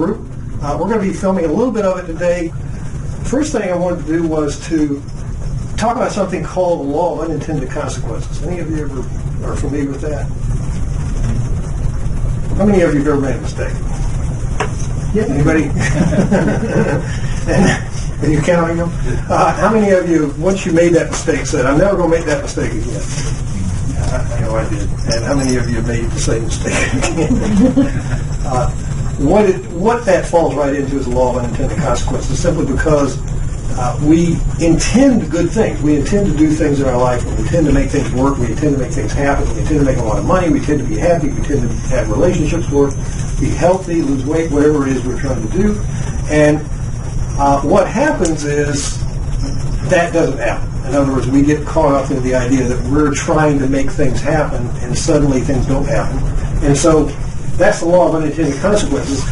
group. We're going to be filming a little bit of it today. First thing I wanted to do was to talk about something called the law of unintended consequences. Any of you ever are familiar with that? How many of you have ever made a mistake? Yeah. Anybody? And are you counting them? How many of you, once you made that mistake, said, I'm never going to make that mistake again? I know I did. And how many of you made the same mistake again? What that falls right into is the law of unintended consequences, simply because we intend good things. We intend to do things in our life. We intend to make things work. We intend to make things happen. We intend to make a lot of money. We tend to be happy. We tend to have relationships work, be healthy, lose weight, whatever it is we're trying to do. And what happens is that doesn't happen. In other words, we get caught up in the idea that we're trying to make things happen, and suddenly things don't happen. And so that's the law of unintended consequences.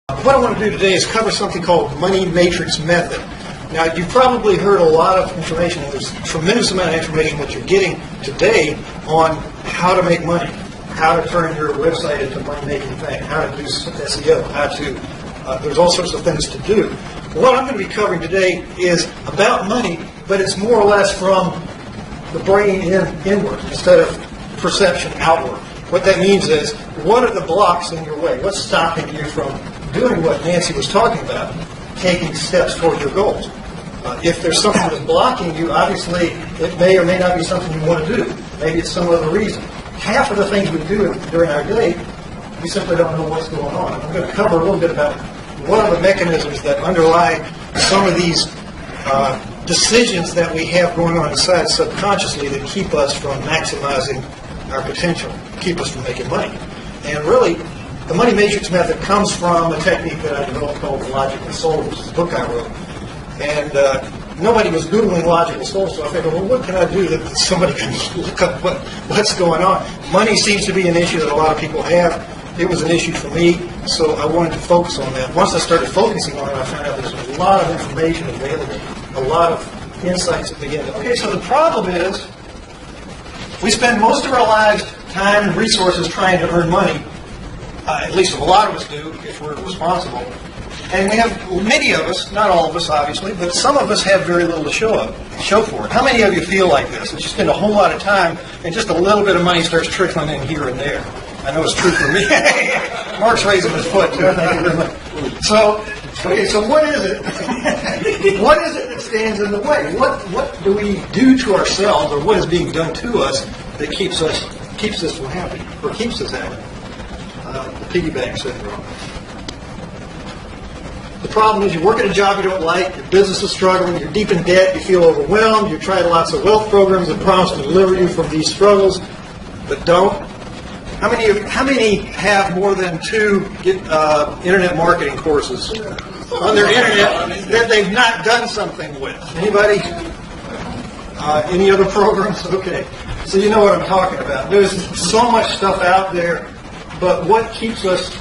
What I want to do today is cover something called money matrix method. Now, you've probably heard a lot of information, and there's a tremendous amount of information that you're getting today on how to make money, how to turn your website into a money-making thing, how to do SEO, there's all sorts of things to do. What I'm going to be covering today is about money, but it's more or less from the brain inward instead of perception outward. What that means is, what are the blocks in your way? What's stopping you from doing what Nancy was talking about, taking steps toward your goals? If there's something that's blocking you, obviously it may or may not be something you want to do. Maybe it's some other reason. Half of the things we do during our day, we simply don't know what's going on. I'm going to cover a little bit about what are the mechanisms that underlie some of these decisions that we have going on inside subconsciously that keep us from maximizing our potential, keep us from making money. And really, the money matrix method comes from a technique that I developed called Logical Soul, which is a book I wrote. And nobody was Googling Logical Soul, so I figured, well, what can I do that somebody can look up what's going on? Money seems to be an issue that a lot of people have. It was an issue for me, so I wanted to focus on that. Once I started focusing on it, I found out there's a lot of information available, a lot of insights at the end. Okay, so the problem is we spend most of our lives, time, and resources trying to earn money. At least a lot of us do, if we're responsible. And we have, many of us, not all of us obviously, but some of us have very little to show for it. How many of you feel like this? That you spend a whole lot of time and just a little bit of money starts trickling in here and there? I know it's true for me. Mark's raising his foot too. Thank you very much. So what is it? What is it that stands in the way? What do we do to ourselves, or what is being done to us that keeps us from happy, or keeps us happy? The piggyback syndrome. The problem is you work at a job you don't like, your business is struggling, you're deep in debt, you feel overwhelmed, you've tried lots of wealth programs that promise to deliver you from these struggles, but don't. How many have more than 2 internet marketing courses on their internet that they've not done something with? Anybody? Any other programs? Okay. So you know what I'm talking about. There's so much stuff out there, but what keeps us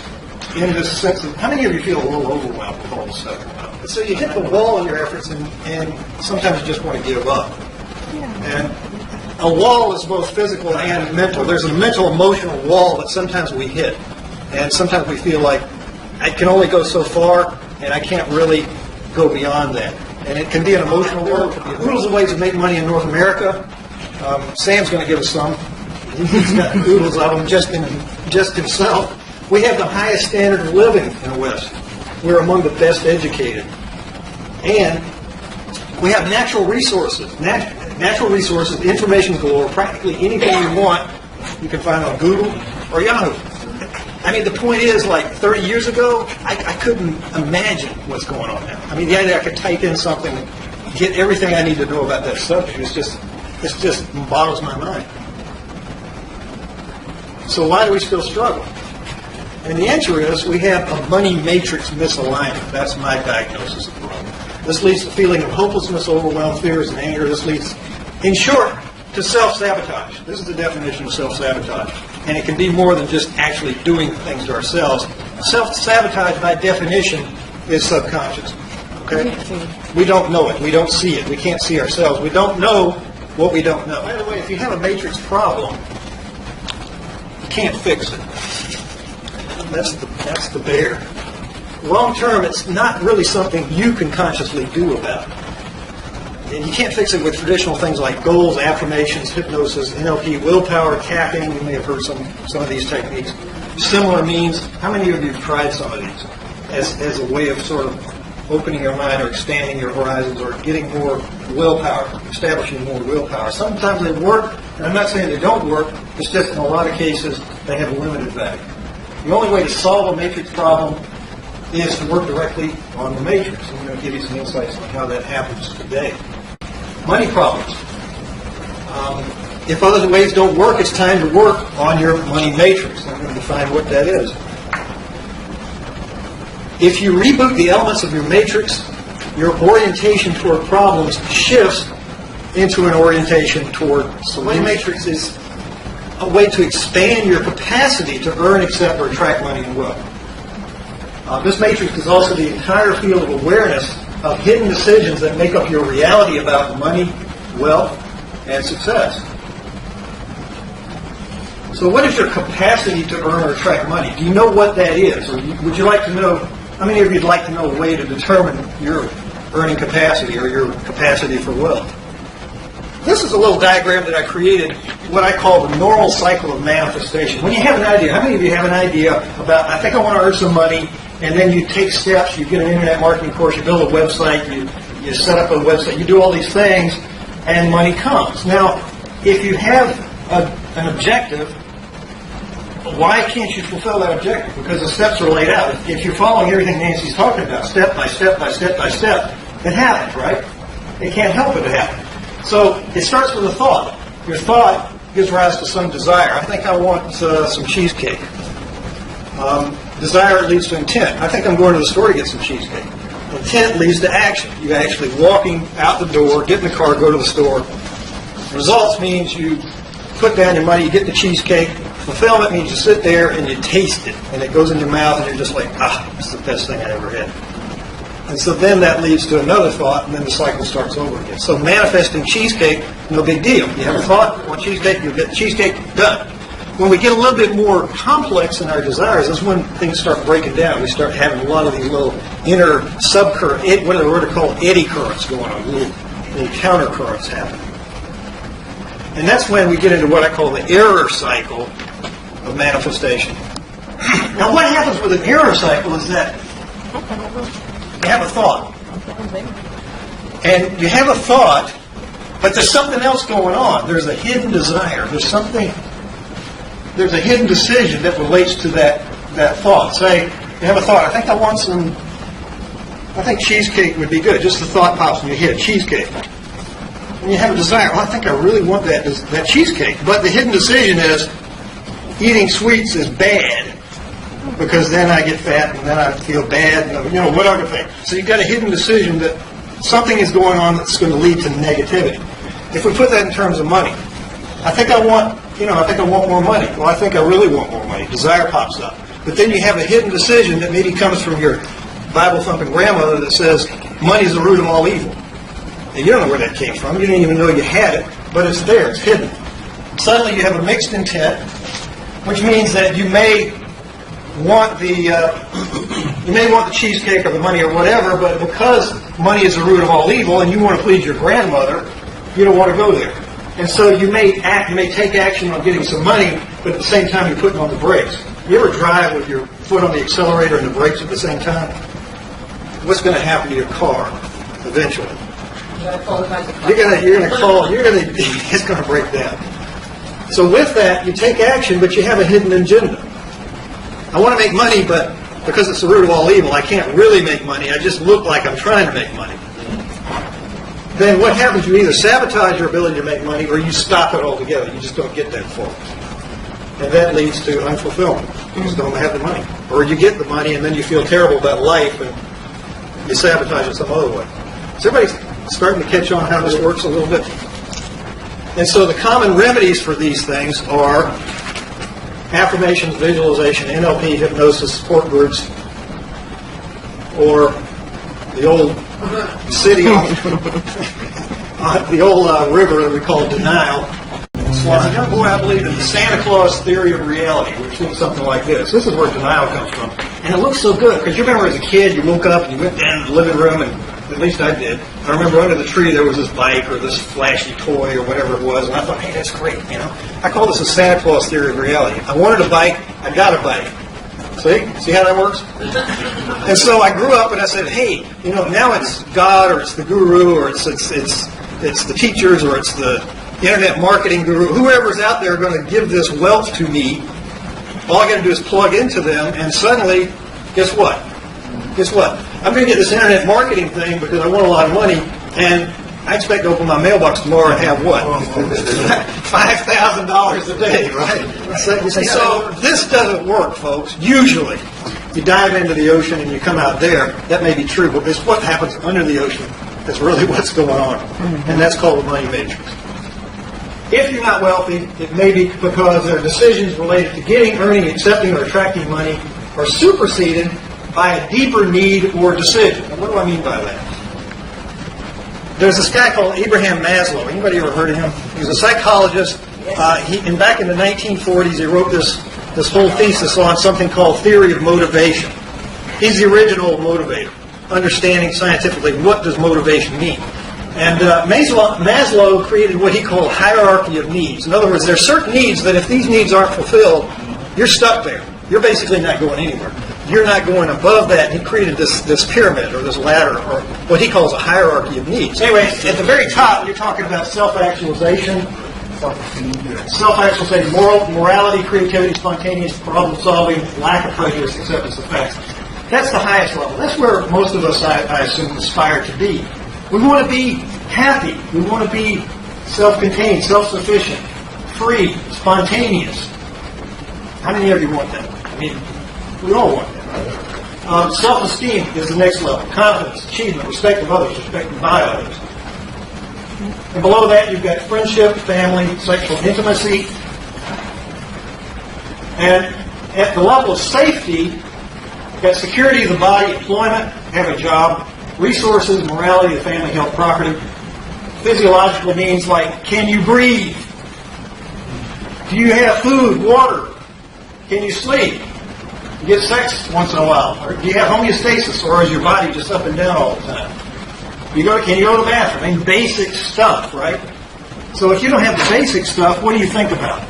in this sense of, how many of you feel a little overwhelmed with all this stuff? So you hit the wall in your efforts, and sometimes you just want to give up. And a wall is both physical and mental. There's a mental, emotional wall that sometimes we hit. And sometimes we feel like, I can only go so far, and I can't really go beyond that. And it can be an emotional wall. It can be oodles of ways to make money in North America. Sam's going to give us some. He's got oodles of them just himself. We have the highest standard of living in the West. We're among the best educated. And we have natural resources. Natural resources, information galore, practically anything you want, you can find on Google or Yahoo. I mean, the point is, like 30 years ago, I couldn't imagine what's going on now. I mean, the idea I could type in something and get everything I need to know about that subject it just boggles my mind. So why do we still struggle? And the answer is we have a money matrix misalignment. That's my diagnosis of the problem. This leads to feeling of hopelessness, overwhelm, fears, and anger. This leads, in short, to self-sabotage. This is the definition of self-sabotage. And it can be more than just actually doing things to ourselves. Self-sabotage, by definition, is subconscious. Okay? We don't know it. We don't see it. We can't see ourselves. We don't know what we don't know. By the way, if you have a matrix problem, you can't fix it. That's the bear. Long term, it's not really something you can consciously do about it. And you can't fix it with traditional things like goals, affirmations, hypnosis, NLP, willpower, tapping. You may have heard some of these techniques. Similar means, how many of you have tried some of these as a way of sort of opening your mind or expanding your horizons or getting more willpower, establishing more willpower? Sometimes they work, and I'm not saying they don't work. It's just in a lot of cases they have a limited value. The only way to solve a matrix problem is to work directly on the matrix. I'm going to give you some insights on how that happens today. Money problems. If other ways don't work, it's time to work on your money matrix. I'm going to define what that is. If you reboot the elements of your matrix, your orientation toward problems shifts into an orientation toward solutions. Money matrix is a way to expand your capacity to earn, accept, or attract money and wealth. This matrix is also the entire field of awareness of hidden decisions that make up your reality about money, wealth, and success. So what is your capacity to earn or attract money? Do you know what that is? Or would you like to know, how many of you would like to know a way to determine your earning capacity or your capacity for wealth? This is a little diagram that I created, what I call the normal cycle of manifestation. When you have an idea, how many of you have an idea about, I think I want to earn some money, and then you take steps, you get an internet marketing course, you build a website, you set up a website, you do all these things, and money comes. Now, if you have an objective, why can't you fulfill that objective? Because the steps are laid out. If you're following everything Nancy's talking about, step by step by step by step, it happens, right? It can't help it to happen. So it starts with a thought. Your thought gives rise to some desire. I think I want some cheesecake. Desire leads to intent. I think I'm going to the store to get some cheesecake. Intent leads to action. You actually walking out the door, get in the car, go to the store. Results means you put down your money, you get the cheesecake. Fulfillment means you sit there and you taste it, and it goes in your mouth, and you're just like, it's the best thing I ever had. And so then that leads to another thought, and then the cycle starts over again. So manifesting cheesecake, no big deal. You have a thought, you want cheesecake, you get the cheesecake, done. When we get a little bit more complex in our desires, that's when things start breaking down. We start having a lot of these little inner subcurrent, what are called eddy currents going on, little counter currents happening. And that's when we get into what I call the error cycle of manifestation. Now what happens with an error cycle is that you have a thought. And you have a thought, but there's something else going on. There's a hidden desire. There's a hidden decision that relates to that thought. Say, you have a thought, I think cheesecake would be good. Just the thought pops in your head, cheesecake. And you have a desire, I think I really want that cheesecake. But the hidden decision is, eating sweets is bad, because then I get fat and then I feel bad, and whatever thing. So you've got a hidden decision that something is going on that's going to lead to negativity. If we put that in terms of money, I think I want more money. Well, I think I really want more money. Desire pops up. But then you have a hidden decision that maybe comes from your Bible-thumping grandmother that says, money is the root of all evil. And you don't know where that came from. You didn't even know you had it, but it's there. It's hidden. Suddenly you have a mixed intent, which means that you may want the cheesecake or the money or whatever, but because money is the root of all evil and you want to please your grandmother, you don't want to go there. And so you may take action on getting some money, but at the same time you're putting on the brakes. You ever drive with your foot on the accelerator and the brakes at the same time? What's going to happen to your car eventually? It's going to break down. So with that, you take action, but you have a hidden agenda. I want to make money, but because it's the root of all evil, I can't really make money. I just look like I'm trying to make money. Then what happens? You either sabotage your ability to make money or you stop it altogether. You just don't get that far. And that leads to unfulfillment. You just don't have the money. Or you get the money and then you feel terrible about life and you sabotage it some other way. Is everybody starting to catch on how this works a little bit? And so the common remedies for these things are affirmations, visualization, NLP, hypnosis, support groups, or the old city the old river that we call denial. So as a young boy, I believed in the Santa Claus theory of reality, which looks something like this. This is where denial comes from. And it looks so good, because you remember as a kid, you woke up and you went down to the living room, and at least I did. I remember under the tree there was this bike or this flashy toy or whatever it was, and I thought, hey, that's great, you know. I call this the Santa Claus theory of reality. I wanted a bike, I got a bike. See how that works? And so I grew up and I said, hey, you know, now it's God or it's the guru or it's the teachers or it's the internet marketing guru, whoever's out there going to give this wealth to me. All I got to do is plug into them, and suddenly, guess what? I'm going to get this internet marketing thing because I want a lot of money, and I expect to open my mailbox tomorrow and have what? $5,000 a day, right? So this doesn't work, folks. Usually, you dive into the ocean and you come out there. That may be true, but it's what happens under the ocean that's really what's going on, and that's called the money matrix. If you're not wealthy, it may be because there are decisions related to getting, earning, accepting, or attracting money are superseded by a deeper need or decision. Now, what do I mean by that? There's this guy called Abraham Maslow. Anybody ever heard of him? He was a psychologist. And back in the 1940s, he wrote this whole thesis on something called theory of motivation. He's the original motivator, understanding scientifically what does motivation mean. And Maslow created what he called hierarchy of needs. In other words, there are certain needs that if these needs aren't fulfilled, you're stuck there. You're basically not going anywhere. You're not going above that. He created this pyramid or this ladder or what he calls a hierarchy of needs. Anyway, at the very top, you're talking about self-actualization, morality, creativity, spontaneous problem-solving, lack of prejudice, acceptance of facts. That's the highest level. That's where most of us, I assume, aspire to be. We want to be happy. We want to be self-contained, self-sufficient, free, spontaneous. How many of you want that? I mean, we all want that. Self-esteem is the next level. Confidence, achievement, respect of others, respect by others. And below that, you've got friendship, family, sexual intimacy. And at the level of safety, you've got security of the body, employment, have a job, resources, morality, the family, health, property. Physiological means like, can you breathe? Do you have food, water? Can you sleep? You get sex once in a while? Or do you have homeostasis, or is your body just up and down all the time? Can you go to the bathroom? I mean, basic stuff, right? So if you don't have the basic stuff, what do you think about?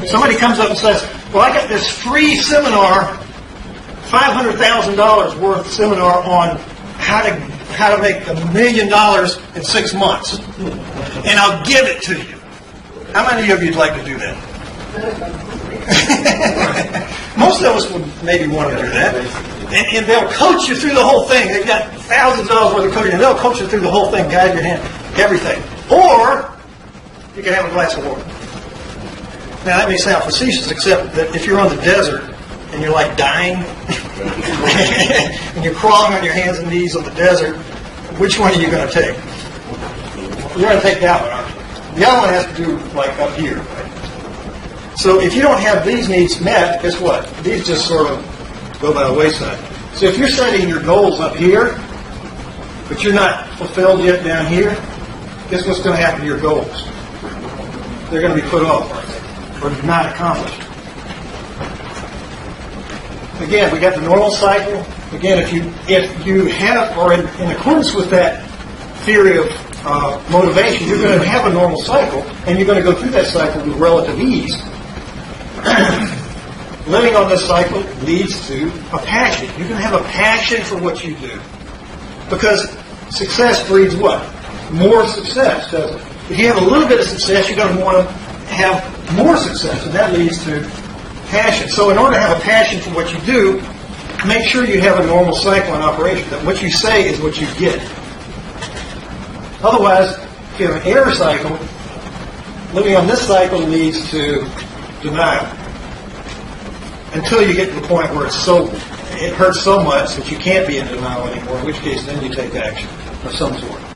Somebody comes up and says, well, I got this free seminar, $500,000 worth seminar on how to make $1 million in 6 months. And I'll give it to you. How many of you would like to do that? Most of us would maybe want to do that. And they'll coach you through the whole thing. They've got thousands of dollars worth of coaching, and they'll coach you through the whole thing, guide your hand, everything. Or you can have a glass of water. Now, that may sound facetious, except that if you're on the desert and you're like dying, and you're crawling on your hands and knees on the desert, which one are you going to take? You're going to take that one, aren't you? The other one has to do like up here, right? So if you don't have these needs met, guess what? These just sort of go by the wayside. So if you're setting your goals up here, but you're not fulfilled yet down here, guess what's going to happen to your goals? They're going to be put off, or not accomplished. Again, we got the normal cycle. Again, if you have, or in accordance with that theory of motivation, you're going to have a normal cycle, and you're going to go through that cycle with relative ease. Living on this cycle leads to a passion. You're going to have a passion for what you do. Because success breeds what? More success, doesn't it? If you have a little bit of success, you're going to want to have more success, and that leads to passion. So in order to have a passion for what you do, make sure you have a normal cycle in operation, that what you say is what you get. Otherwise, if you have an error cycle, living on this cycle leads to denial. Until you get to the point where it hurts so much that you can't be in denial anymore, in which case then you take action of some sort.